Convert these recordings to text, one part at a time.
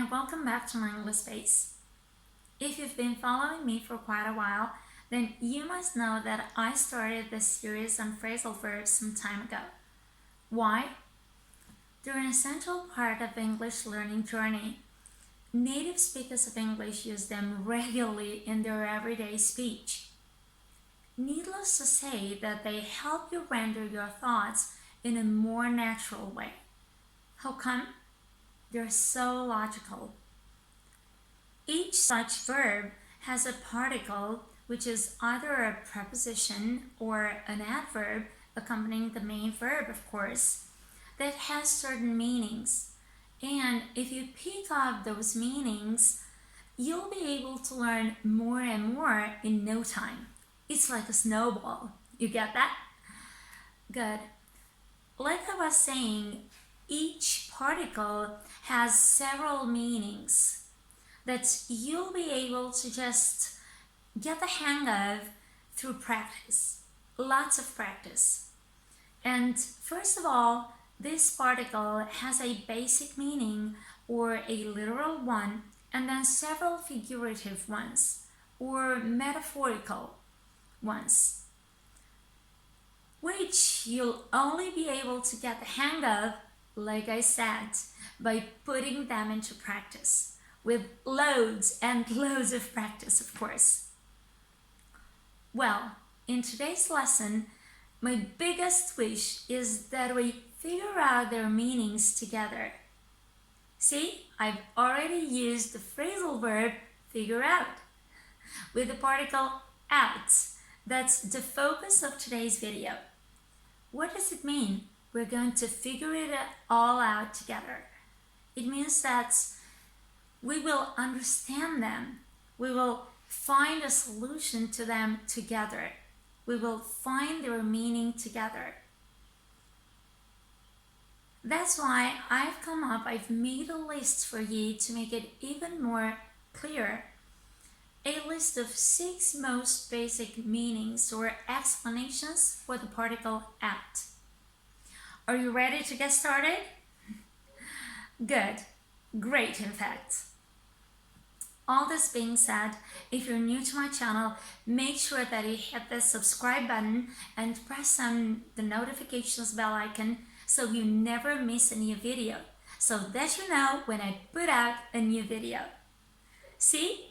and welcome back to my English Space. If you've been following me for quite a while, then you must know that I started this series on phrasal verbs some time ago. Why? They're an essential part of English learning journey. Native speakers of English use them regularly in their everyday speech. Needless to say that they help you render your thoughts in a more natural way. How come? They're so logical. Each such verb has a particle, which is either a preposition or an adverb accompanying the main verb, of course, that has certain meanings. And if you pick up those meanings, you'll be able to learn more and more in no time. It's like a snowball. You get that? Good. Like I was saying, each particle has several meanings that you'll be able to just get the hang of through practice, lots of practice. And first of all, this particle has a basic meaning or a literal one, and then several figurative ones or metaphorical ones, which you'll only be able to get the hang of, like I said, by putting them into practice, with loads and loads of practice, of course. Well, in today's lesson, my biggest wish is that we figure out their meanings together. See, I've already used the phrasal verb figure out with the particle out. That's the focus of today's video. What does it mean? We're going to figure it all out together. It means that we will understand them. We will find a solution to them together. We will find their meaning together. That's why I've made a list for you to make it even more clear. A list of 6 most basic meanings or explanations for the particle out. Are you ready to get started? Good. Great, in fact. All this being said, if you're new to my channel, make sure that you hit the subscribe button and press on the notifications bell icon so you never miss a new video, so that you know when I put out a new video. See?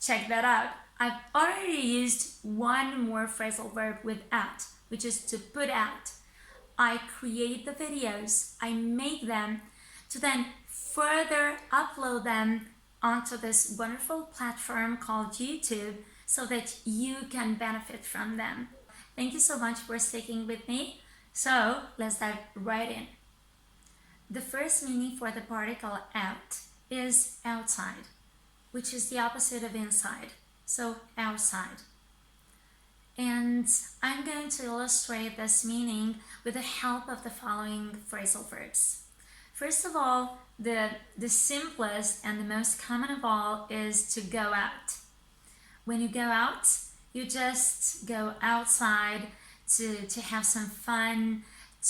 Check that out. I've already used one more phrasal verb with out, which is to put out. I create the videos, I make them, to then further upload them onto this wonderful platform called YouTube so that you can benefit from them. Thank you so much for sticking with me. So let's dive right in. The first meaning for the particle out is outside, which is the opposite of inside, so outside. And I'm going to illustrate this meaning with the help of the following phrasal verbs. First of all, the simplest and the most common of all is to go out. When you go out, you just go outside to have some fun,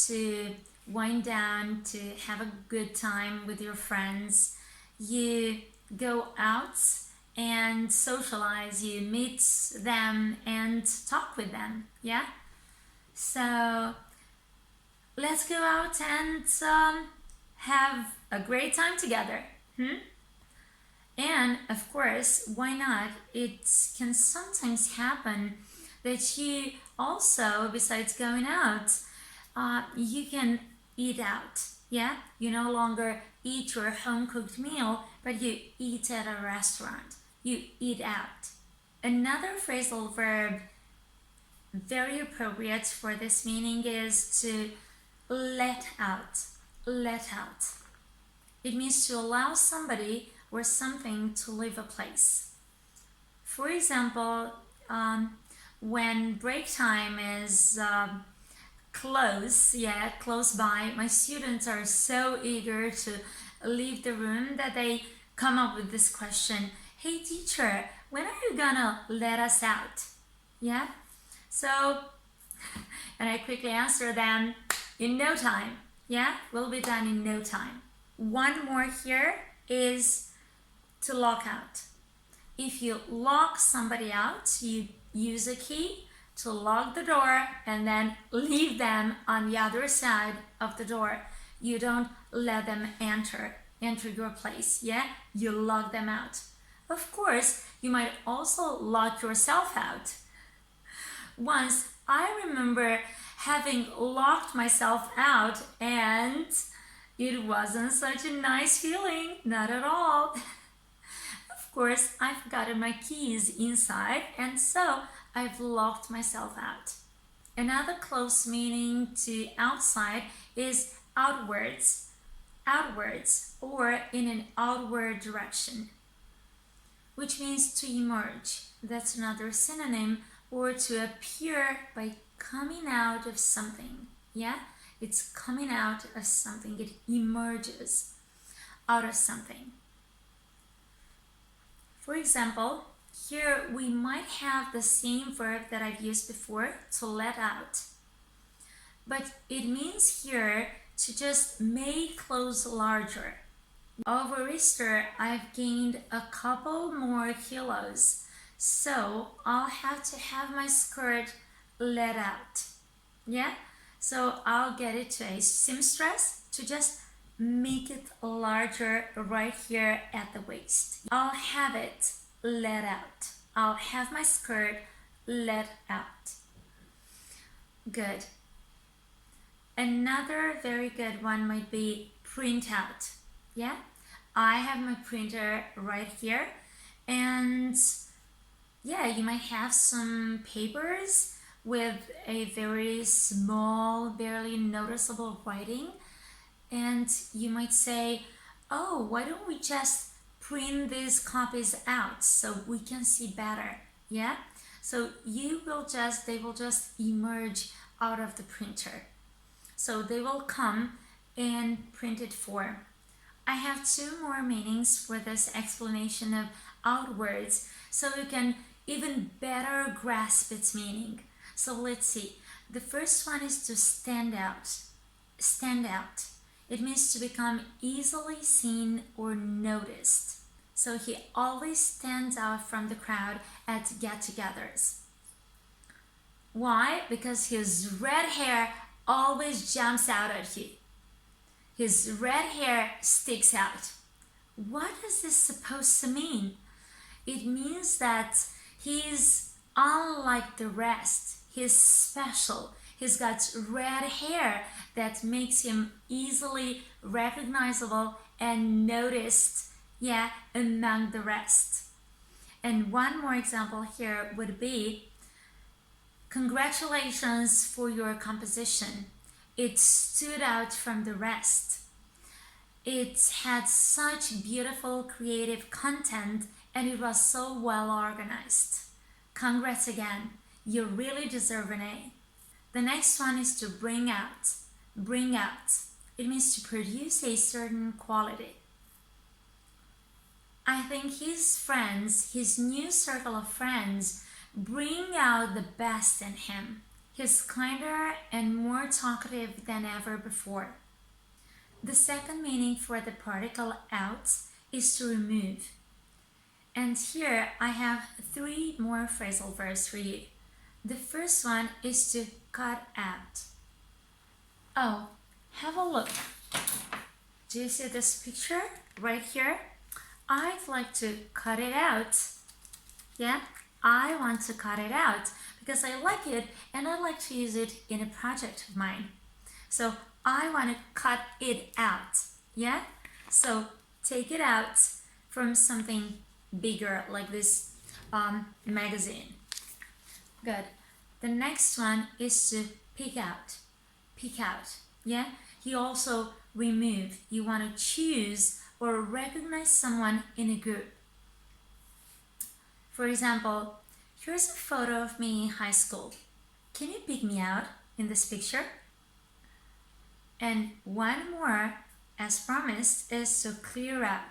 to wind down, to have a good time with your friends. You go out and socialize, you meet them and talk with them, yeah? So let's go out and have a great time together. And of course, why not? It can sometimes happen that you also, besides going out, you can eat out, yeah? You no longer eat your home-cooked meal, but you eat at a restaurant. You eat out. Another phrasal verb very appropriate for this meaning is to let out. Let out. It means to allow somebody or something to leave a place. For example, when break time is close by, my students are so eager to leave the room that they come up with this question: hey teacher, when are you gonna let us out? Yeah? So, and I quickly answer them, in no time. Yeah? We'll be done in no time. One more here is to lock out. If you lock somebody out, you use a key to lock the door and then leave them on the other side of the door. You don't let them enter your place, yeah? You lock them out. Of course, you might also lock yourself out. Once, I remember having locked myself out and it wasn't such a nice feeling, not at all. Of course, I've forgotten my keys inside and so I've locked myself out. Another close meaning to outside is outwards, or in an outward direction, which means to emerge. That's another synonym, or to appear by coming out of something. Yeah, it's coming out of something. It emerges out of something. For example, here we might have the same verb that I've used before, to let out. But it means here to just make clothes larger. Over Easter, I've gained a couple more kilos, so I'll have to have my skirt let out. Yeah? So I'll get it to a seamstress to just make it larger right here at the waist. I'll have it let out. I'll have my skirt let out. Good. Another very good one might be print out. Yeah? I have my printer right here, and yeah, you might have some papers with a very small, barely noticeable writing, and you might say, oh, why don't we just print these copies out so we can see better? Yeah? So they will just emerge out of the printer. So they will come in printed form. I have two more meanings for this explanation of outwards so you can even better grasp its meaning. So let's see. The first one is to stand out. Stand out. It means to become easily seen or noticed. So he always stands out from the crowd at get-togethers. Why? Because his red hair always jumps out at you. His red hair sticks out. What is this supposed to mean? It means that he's unlike the rest. He's special. He's got red hair that makes him easily recognizable and noticed, yeah, among the rest. And one more example here would be, congratulations for your composition. It stood out from the rest. It had such beautiful creative content and it was so well organized. Congrats again. You really deserve an A. The next one is to bring out. Bring out. It means to produce a certain quality. I think his friends, his new circle of friends, bring out the best in him. He's kinder and more talkative than ever before. The second meaning for the particle out is to remove. And here I have three more phrasal verbs for you. The first one is to cut out. Oh, have a look. Do you see this picture right here? I'd like to cut it out. Yeah, I want to cut it out because I like it and I'd like to use it in a project of mine. So I want to cut it out. Yeah? So take it out from something bigger like this magazine. Good. The next one is to pick out. Pick out. Yeah? You also remove. You want to choose or recognize someone in a group. For example, here's a photo of me in high school. Can you pick me out in this picture? And one more, as promised, is to clear out.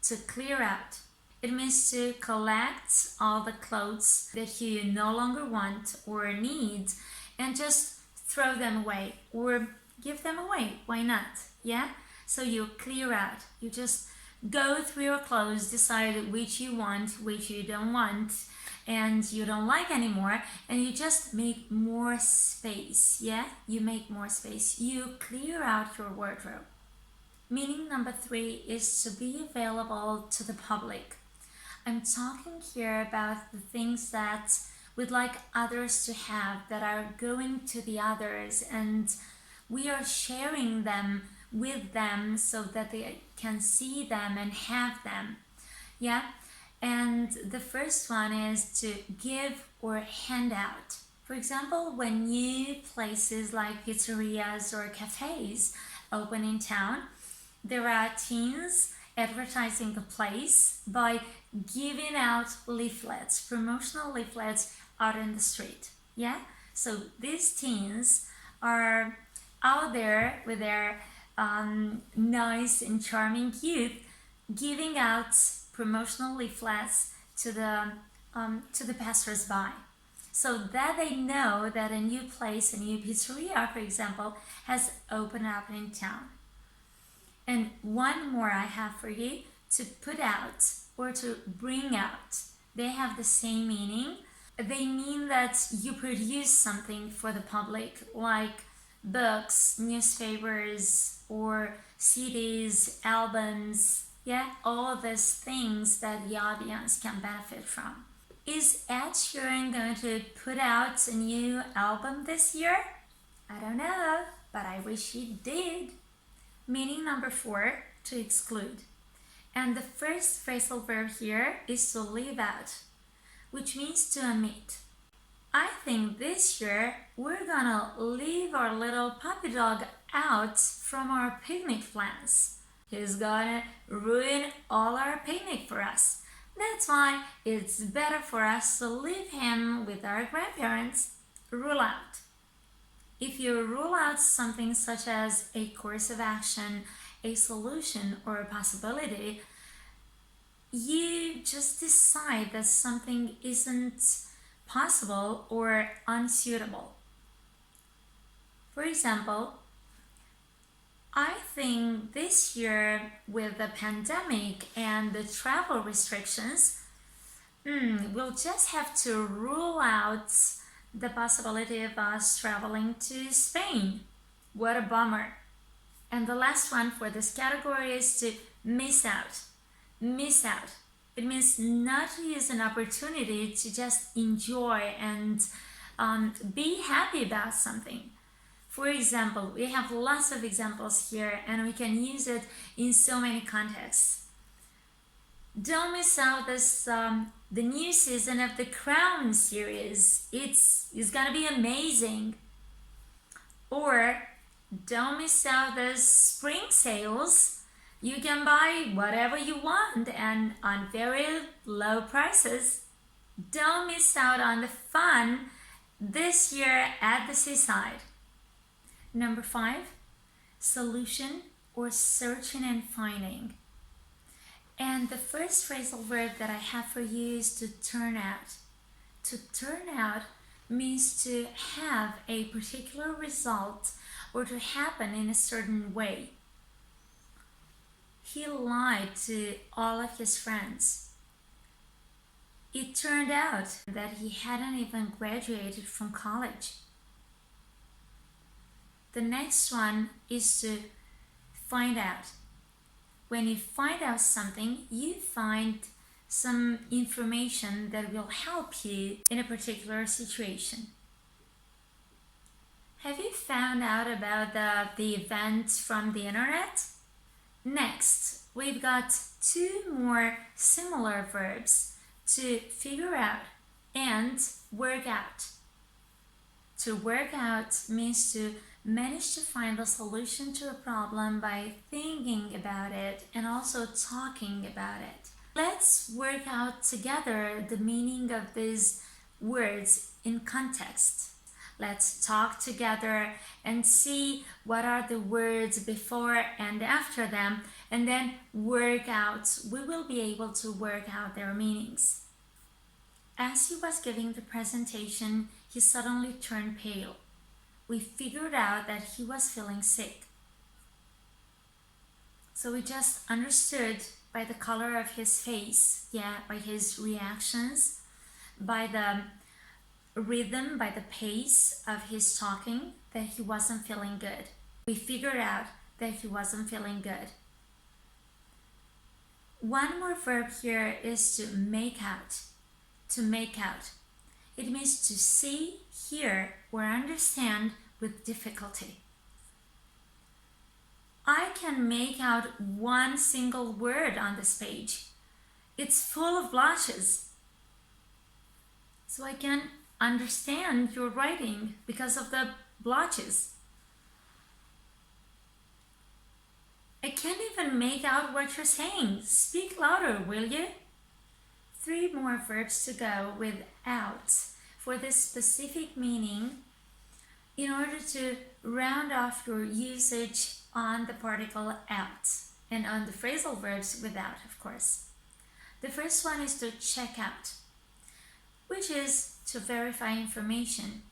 To clear out. It means to collect all the clothes that you no longer want or need and just throw them away or give them away. Why not? Yeah? So you clear out. You just go through your clothes, decide which you want, which you don't want, and you don't like anymore, and you just make more space. Yeah, you make more space. You clear out your wardrobe. Meaning number 3 is to be available to the public. I'm talking here about the things that we'd like others to have, that are going to the others, and we are sharing them with them so that they can see them and have them. Yeah, and the first one is to give or hand out. For example, when new places like pizzerias or cafes open in town, there are teens advertising the place by giving out leaflets, promotional leaflets out in the street. Yeah, so these teens are out there with their nice and charming youth, giving out promotional leaflets to the passers-by, so that they know that a new place, a new pizzeria, for example, has opened up in town. And one more I have for you: to put out or to bring out. They have the same meaning. They mean that you produce something for the public, like books, newspapers, or CDs, albums. Yeah, all these things that the audience can benefit from. Is Ed Sheeran going to put out a new album this year? I don't know, but I wish he did. Meaning number 4, to exclude. And the first phrasal verb here is to leave out, which means to omit. I think this year we're gonna leave our little puppy dog out from our picnic plans. He's gonna ruin all our picnic for us. That's why it's better for us to leave him with our grandparents. Rule out. If you rule out something such as a course of action, a solution, or a possibility, you just decide that something isn't possible or unsuitable. For example, I think this year, with the pandemic and the travel restrictions, we'll just have to rule out the possibility of us traveling to Spain. What a bummer. And the last one for this category is to miss out. Miss out. It means not to use an opportunity to just enjoy and be happy about something. For example, we have lots of examples here, and we can use it in so many contexts. Don't miss out this the new season of the Crown series. It's gonna be amazing. Or don't miss out the spring sales. You can buy whatever you want and on very low prices. Don't miss out on the fun this year at the seaside. Number 5, solution or searching and finding. And the first phrasal verb that I have for you is to turn out. To turn out means to have a particular result or to happen in a certain way. He lied to all of his friends. It turned out that he hadn't even graduated from college. The next one is to find out. When you find out something, you find some information that will help you in a particular situation. Have you found out about the events from the internet? Next, we've got 2 more similar verbs: to figure out and work out. To work out means to manage to find a solution to a problem by thinking about it and also talking about it. Let's work out together the meaning of these words in context. Let's talk together and see what are the words before and after them, and then work out. We will be able to work out their meanings. As he was giving the presentation, he suddenly turned pale. We figured out that he was feeling sick. So we just understood by the color of his face, by his reactions, by the rhythm, by the pace of his talking, that he wasn't feeling good. We figured out that he wasn't feeling good. One more verb here is to make out. To make out. It means to see, hear, or understand with difficulty. I can make out one single word on this page. It's full of blotches. So I can understand your writing because of the blotches. I can't even make out what you're saying. Speak louder, will you? 3 more verbs to go with out for this specific meaning in order to round off your usage on the particle out and on the phrasal verbs without, of course. The first one is to check out, which is to verify information,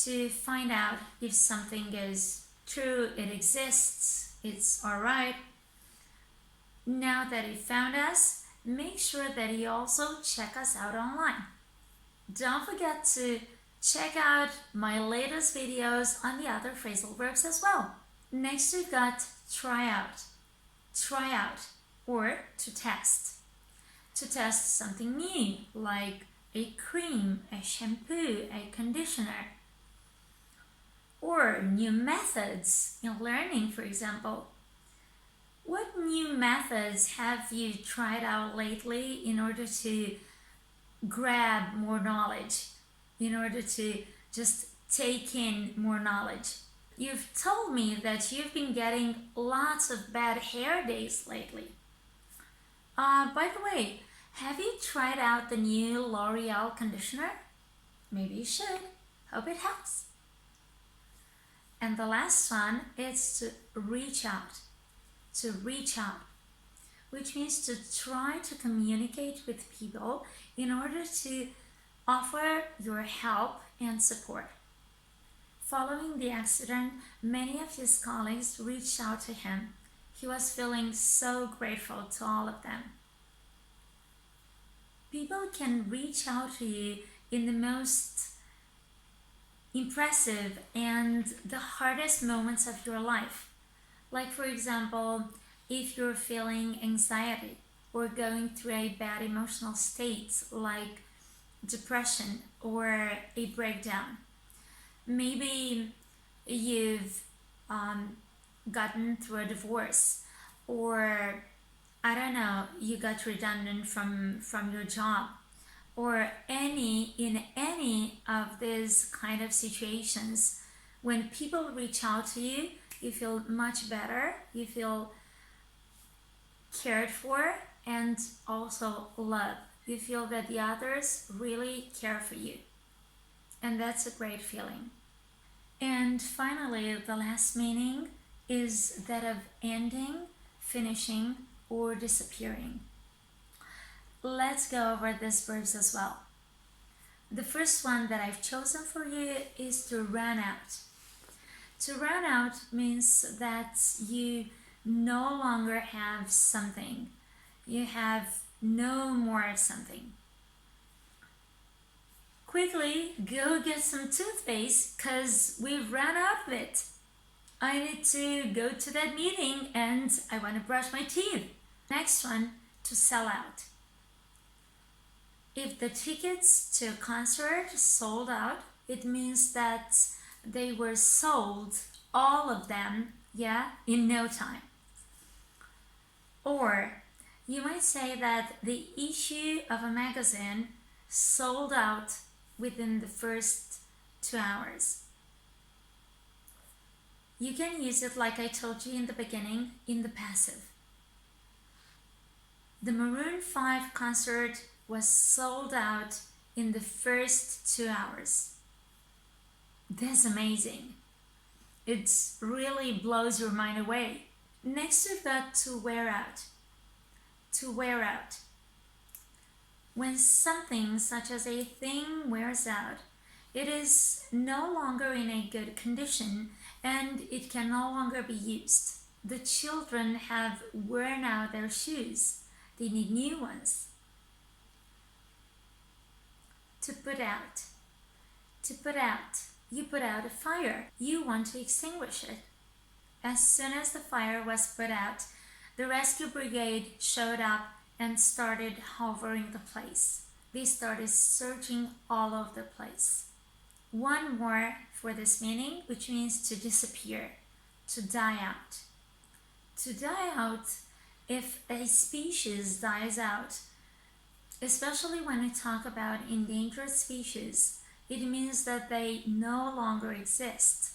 to find out if something is true, it exists, it's alright. Now that he found us, make sure that you also check us out online. Don't forget to check out my latest videos on the other phrasal verbs as well. Next we've got try out. Try out, or to test. To test something new, like a cream, a shampoo, a conditioner. Or new methods in learning, for example. What new methods have you tried out lately in order to grab more knowledge, in order to just take in more knowledge? You've told me that you've been getting lots of bad hair days lately. By the way, have you tried out the new L'Oreal conditioner? Maybe you should. Hope it helps. And the last one is to reach out. To reach out, which means to try to communicate with people in order to offer your help and support. Following the accident, many of his colleagues reached out to him. He was feeling so grateful to all of them. People can reach out to you in the most impressive and the hardest moments of your life. Like, for example, if you're feeling anxiety or going through a bad emotional state like depression or a breakdown. Maybe you've gotten through a divorce, or I don't know, you got redundant from your job, or in any of these kind of situations. When people reach out to you, you feel much better, you feel cared for, and also loved. You feel that the others really care for you. And that's a great feeling. And finally, the last meaning is that of ending, finishing, or disappearing. Let's go over these verbs as well. The first one that I've chosen for you is to run out. To run out means that you no longer have something. You have no more of something. Quickly, go get some toothpaste because we've run out of it. I need to go to that meeting and I want to brush my teeth. Next one, to sell out. If the tickets to a concert sold out, it means that they were sold, all of them, in no time. Or you might say that the issue of a magazine sold out within the first 2 hours. You can use it like I told you in the beginning, in the passive. The Maroon 5 concert was sold out in the first 2 hours. That's amazing. It really blows your mind away. Next we've got to wear out. To wear out. When something such as a thing wears out, it is no longer in a good condition and it can no longer be used. the children have worn out their shoes. They need new ones. To put out. To put out. You put out a fire. You want to extinguish it. As soon as the fire was put out, the rescue brigade showed up and started hovering the place. They started searching all over the place. One more for this meaning, which means to disappear, to die out. To die out, if a species dies out, especially when we talk about endangered species, it means that they no longer exist.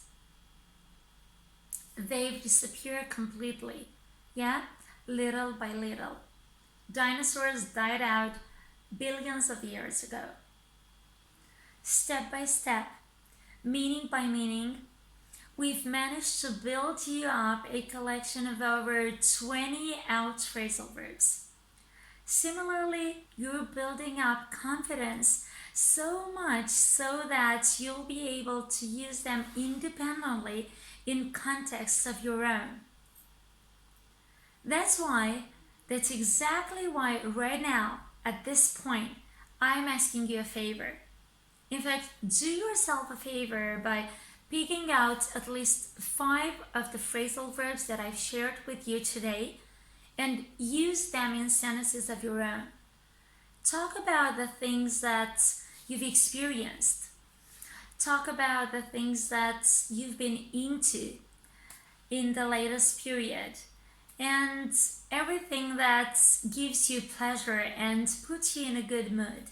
They've disappeared completely, yeah, little by little. Dinosaurs died out billions of years ago. Step by step, meaning by meaning, we've managed to build you up a collection of over 20 out phrasal verbs. Similarly, you're building up confidence so much so that you'll be able to use them independently in contexts of your own. That's exactly why right now, at this point, I'm asking you a favor. In fact, do yourself a favor by picking out at least 5 of the phrasal verbs that I've shared with you today and use them in sentences of your own. Talk about the things that you've experienced. Talk about the things that you've been into in the latest period and everything that gives you pleasure and puts you in a good mood.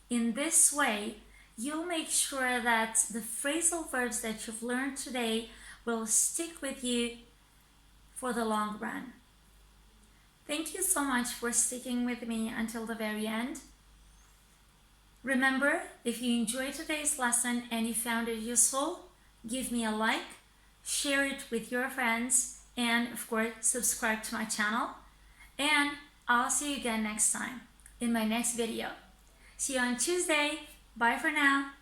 In this way, you'll make sure that the phrasal verbs that you've learned today will stick with you for the long run. Thank you so much for sticking with me until the very end. Remember, if you enjoyed today's lesson and you found it useful, give me a like, share it with your friends, and of course, subscribe to my channel. And I'll see you again next time in my next video. See you on Tuesday. Bye for now.